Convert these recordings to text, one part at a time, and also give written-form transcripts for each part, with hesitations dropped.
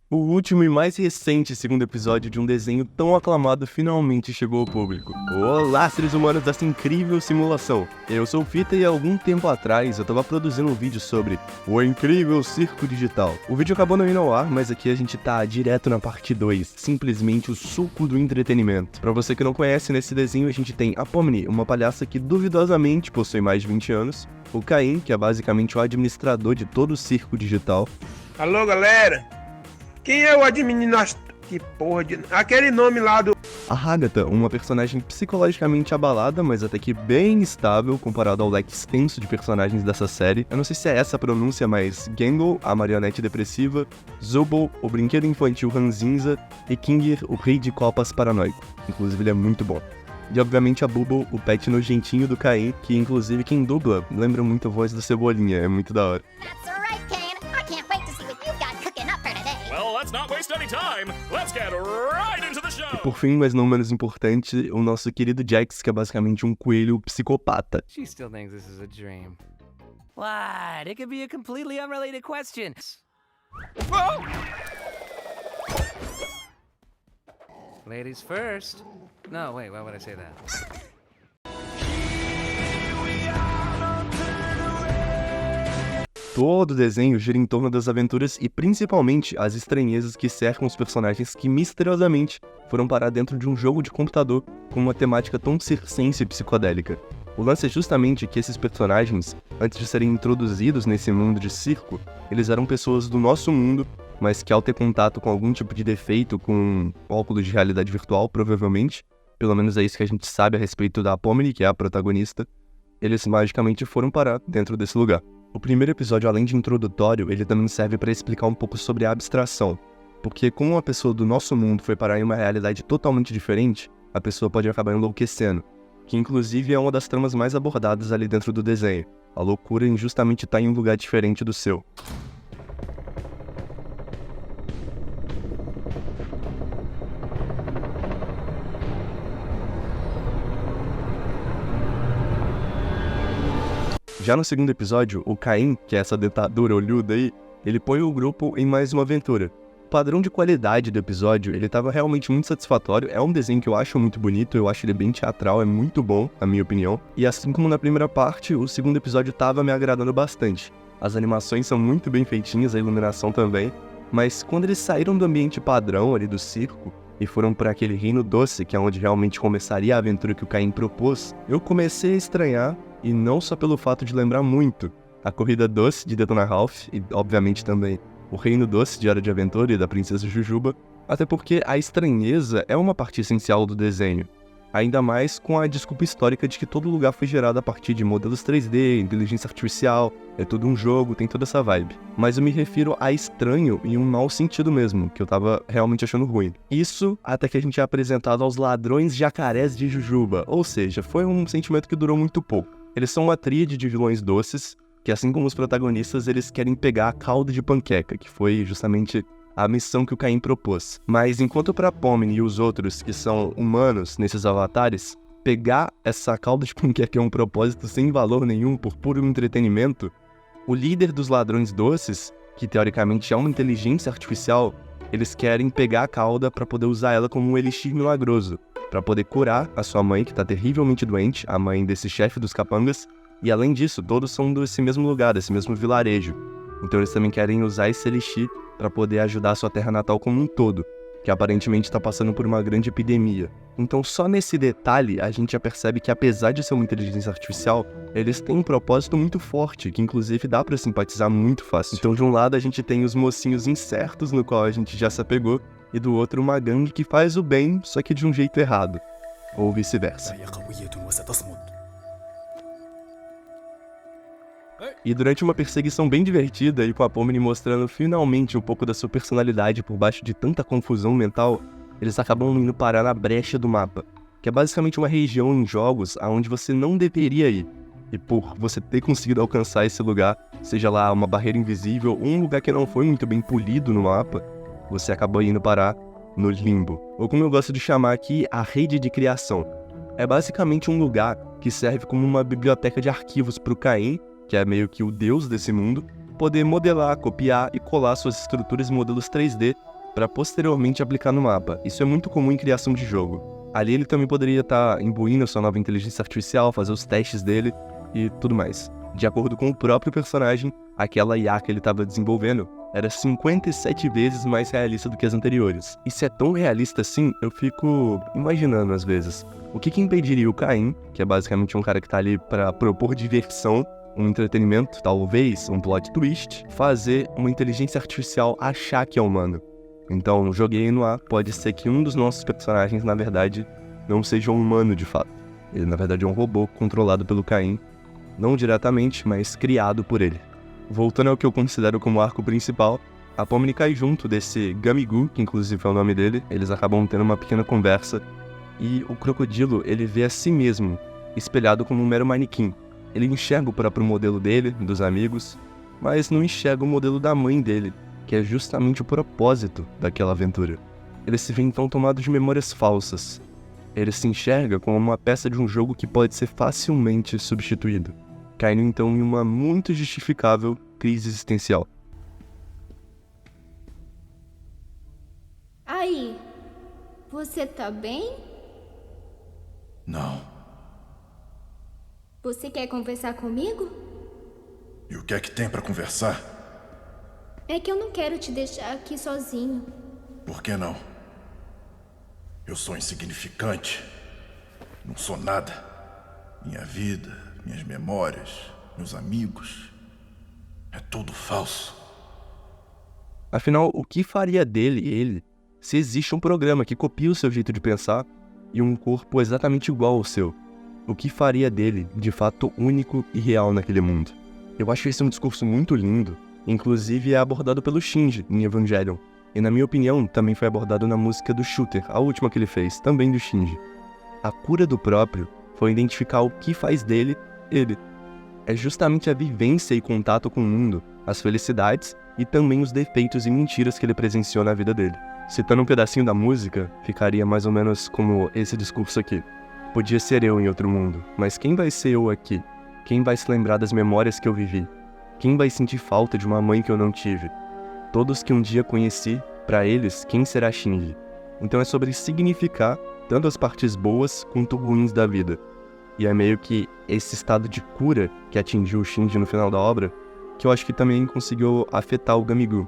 O último e mais recente segundo episódio de um desenho tão aclamado finalmente chegou ao público. Olá, seres humanos dessa incrível simulação! Eu sou o Fita e há algum tempo atrás eu estava produzindo um vídeo sobre o incrível circo digital. O vídeo acabou não indo ao ar, mas aqui a gente tá direto na parte 2, simplesmente o suco do entretenimento. Pra você que não conhece, nesse desenho a gente tem a Pomni, uma palhaça que duvidosamente possui mais de 20 anos, o Caim, que é basicamente o administrador de todo o circo digital. Alô, galera! Quem é o administrador? Que porra de... Aquele nome lá do... A Agatha, uma personagem psicologicamente abalada, mas até que bem estável comparado ao leque extenso de personagens dessa série. Eu não sei se é essa a pronúncia, mas Gangle, a marionete depressiva, Zubul, o brinquedo infantil ranzinza, e Kinger, o rei de copas paranoico. Inclusive ele é muito bom. E obviamente a Bubble, o pet nojentinho do Caim, que inclusive quem dubla lembra muito a voz do Cebolinha, é muito da hora. Let's not waste any time. Let's get right into the show. E por fim, mas não menos importante, o nosso querido Jax, que é basicamente um coelho psicopata. She still thinks this is a dream. What? It could be a completely unrelated question. Whoa! Ladies first. No, wait, why would I say that? Todo o desenho gira em torno das aventuras e principalmente as estranhezas que cercam os personagens que misteriosamente foram parar dentro de um jogo de computador com uma temática tão circense e psicodélica. O lance é justamente que esses personagens, antes de serem introduzidos nesse mundo de circo, eles eram pessoas do nosso mundo, mas que ao ter contato com algum tipo de defeito, com óculos de realidade virtual, provavelmente, pelo menos é isso que a gente sabe a respeito da Pomni, que é a protagonista, eles magicamente foram parar dentro desse lugar. O primeiro episódio, além de introdutório, ele também serve para explicar um pouco sobre a abstração, porque como uma pessoa do nosso mundo foi parar em uma realidade totalmente diferente, a pessoa pode acabar enlouquecendo, que inclusive é uma das tramas mais abordadas ali dentro do desenho, a loucura em justamente estar em um lugar diferente do seu. Já no segundo episódio, o Caim, que é essa dentadura olhuda aí, ele põe o grupo em mais uma aventura. O padrão de qualidade do episódio, ele tava realmente muito satisfatório, é um desenho que eu acho muito bonito, eu acho ele bem teatral, é muito bom, na minha opinião. E assim como na primeira parte, o segundo episódio tava me agradando bastante. As animações são muito bem feitinhas, a iluminação também, mas quando eles saíram do ambiente padrão ali do circo, e foram para aquele reino doce, que é onde realmente começaria a aventura que o Caim propôs, eu comecei a estranhar, e não só pelo fato de lembrar muito a Corrida Doce de Detona Ralph, e obviamente também o Reino Doce de Hora de Aventura e da Princesa Jujuba, até porque a estranheza é uma parte essencial do desenho, ainda mais com a desculpa histórica de que todo lugar foi gerado a partir de modelos 3D, inteligência artificial, é tudo um jogo, tem toda essa vibe. Mas eu me refiro a estranho em um mau sentido mesmo, que eu tava realmente achando ruim. Isso até que a gente é apresentado aos ladrões jacarés de Jujuba, ou seja, foi um sentimento que durou muito pouco. Eles são uma tríade de vilões doces, que assim como os protagonistas, eles querem pegar a cauda de panqueca, que foi justamente a missão que o Caim propôs. Mas enquanto pra Pomni e os outros, que são humanos nesses avatares, pegar essa cauda de panqueca é um propósito sem valor nenhum, por puro entretenimento, o líder dos ladrões doces, que teoricamente é uma inteligência artificial, eles querem pegar a cauda para poder usar ela como um elixir milagroso, para poder curar a sua mãe, que tá terrivelmente doente, a mãe desse chefe dos capangas, e além disso, todos são desse mesmo lugar, desse mesmo vilarejo. Então eles também querem usar esse elixir para poder ajudar a sua terra natal como um todo, que aparentemente está passando por uma grande epidemia. Então só nesse detalhe a gente já percebe que apesar de ser uma inteligência artificial, eles têm um propósito muito forte, que inclusive dá para simpatizar muito fácil. Então de um lado a gente tem os mocinhos incertos, no qual a gente já se apegou, e do outro uma gangue que faz o bem, só que de um jeito errado, ou vice-versa. E durante uma perseguição bem divertida e com a Pomni mostrando finalmente um pouco da sua personalidade por baixo de tanta confusão mental, eles acabam indo parar na brecha do mapa, que é basicamente uma região em jogos aonde você não deveria ir. E por você ter conseguido alcançar esse lugar, seja lá uma barreira invisível ou um lugar que não foi muito bem polido no mapa, você acabou indo parar no limbo. Ou como eu gosto de chamar aqui, a rede de criação. É basicamente um lugar que serve como uma biblioteca de arquivos para o Caim, que é meio que o deus desse mundo, poder modelar, copiar e colar suas estruturas e modelos 3D para posteriormente aplicar no mapa. Isso é muito comum em criação de jogo. Ali ele também poderia estar imbuindo sua nova inteligência artificial, fazer os testes dele e tudo mais. De acordo com o próprio personagem, aquela IA que ele estava desenvolvendo era 57 vezes mais realista do que as anteriores. E se é tão realista assim, eu fico imaginando às vezes. O que impediria o Caim, que é basicamente um cara que tá ali para propor diversão, um entretenimento, talvez um plot twist, fazer uma inteligência artificial achar que é humano? Então, joguei no ar, pode ser que um dos nossos personagens, na verdade, não seja um humano de fato. Ele, na verdade, é um robô controlado pelo Caim, não diretamente, mas criado por ele. Voltando ao que eu considero como arco principal, a Pomni cai junto desse Gamigu, que inclusive é o nome dele, eles acabam tendo uma pequena conversa, e o crocodilo, ele vê a si mesmo, espelhado como um mero manequim. Ele enxerga o próprio modelo dele, dos amigos, mas não enxerga o modelo da mãe dele, que é justamente o propósito daquela aventura. Ele se vê então tomado de memórias falsas. Ele se enxerga como uma peça de um jogo que pode ser facilmente substituído, caindo então em uma muito justificável crise existencial. Aí, você tá bem? Não. Você quer conversar comigo? E o que é que tem pra conversar? É que eu não quero te deixar aqui sozinho. Por que não? Eu sou insignificante. Não sou nada. Minha vida, minhas memórias, meus amigos. É tudo falso. Afinal, o que faria dele, ele, se existe um programa que copia o seu jeito de pensar e um corpo exatamente igual ao seu? O que faria dele, de fato, único e real naquele mundo? Eu acho esse um discurso muito lindo, inclusive é abordado pelo Shinji em Evangelion. E na minha opinião, também foi abordado na música do Shooter, a última que ele fez, também do Shinji. A cura do próprio foi identificar o que faz dele, ele. É justamente a vivência e contato com o mundo, as felicidades e também os defeitos e mentiras que ele presenciou na vida dele. Citando um pedacinho da música, ficaria mais ou menos como esse discurso aqui. Podia ser eu em outro mundo, mas quem vai ser eu aqui? Quem vai se lembrar das memórias que eu vivi? Quem vai sentir falta de uma mãe que eu não tive? Todos que um dia conheci, para eles, quem será Shinji? Então é sobre significar tanto as partes boas quanto ruins da vida. E é meio que esse estado de cura que atingiu o Shinji no final da obra, que eu acho que também conseguiu afetar o Gamigu.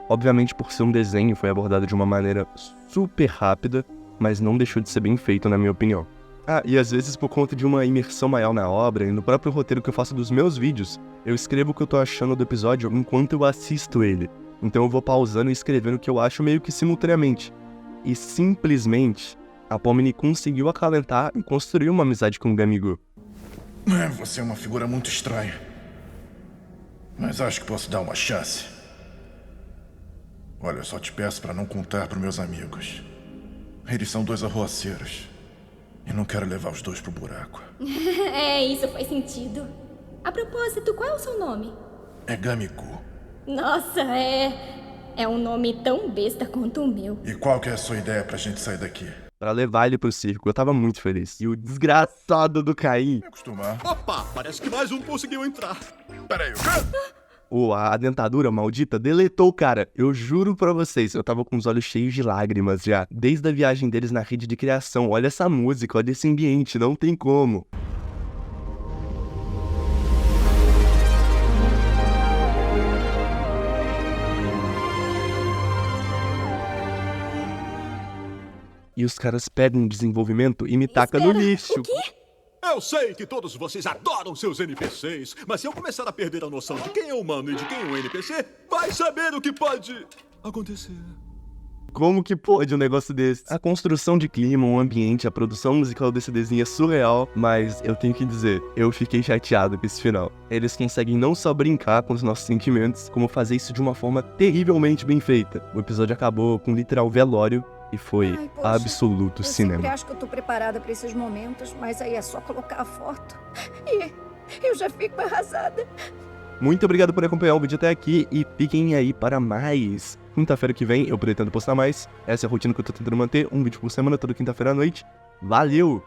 Obviamente, por ser um desenho, foi abordado de uma maneira super rápida, mas não deixou de ser bem feito, na minha opinião. Ah, e às vezes por conta de uma imersão maior na obra e no próprio roteiro que eu faço dos meus vídeos, eu escrevo o que eu tô achando do episódio enquanto eu assisto ele. Então eu vou pausando e escrevendo o que eu acho meio que simultaneamente. E simplesmente, a Pomni conseguiu acalentar e construir uma amizade com o Gamigu. Você é uma figura muito estranha. Mas acho que posso dar uma chance. Olha, eu só te peço pra não contar pros meus amigos. Eles são 2 arroaceiros. E não quero levar os 2 pro buraco. Isso faz sentido. A propósito, qual é o seu nome? É Gamigu. Nossa, é um nome tão besta quanto o meu. E qual que é a sua ideia pra gente sair daqui? Pra levar ele pro circo, eu tava muito feliz. E o desgraçado do Caim... Me acostumar. Opa, parece que mais um conseguiu entrar. Peraí, o quê? A dentadura maldita deletou o cara. Eu juro pra vocês, eu tava com os olhos cheios de lágrimas já. Desde a viagem deles na rede de criação. Olha essa música, olha esse ambiente, não tem como. E os caras pegam o desenvolvimento e me tacam no lixo. O quê? Eu sei que todos vocês adoram seus NPCs, mas se eu começar a perder a noção de quem é humano e de quem é um NPC, vai saber o que pode acontecer. Como que pode um negócio desse? A construção de clima, o ambiente, a produção musical desse desenho é surreal, mas eu tenho que dizer, eu fiquei chateado com esse final. Eles conseguem não só brincar com os nossos sentimentos, como fazer isso de uma forma terrivelmente bem feita. O episódio acabou com um literal velório e foi Poxa, absoluto eu cinema. sempre acho que eu tô preparada pra esses momentos, mas aí é só colocar a foto e eu já fico arrasada. Muito obrigado por acompanhar o vídeo até aqui e fiquem aí para mais. Quinta-feira que vem eu pretendo postar mais. Essa é a rotina que eu tô tentando manter, um vídeo por semana toda quinta-feira à noite. Valeu!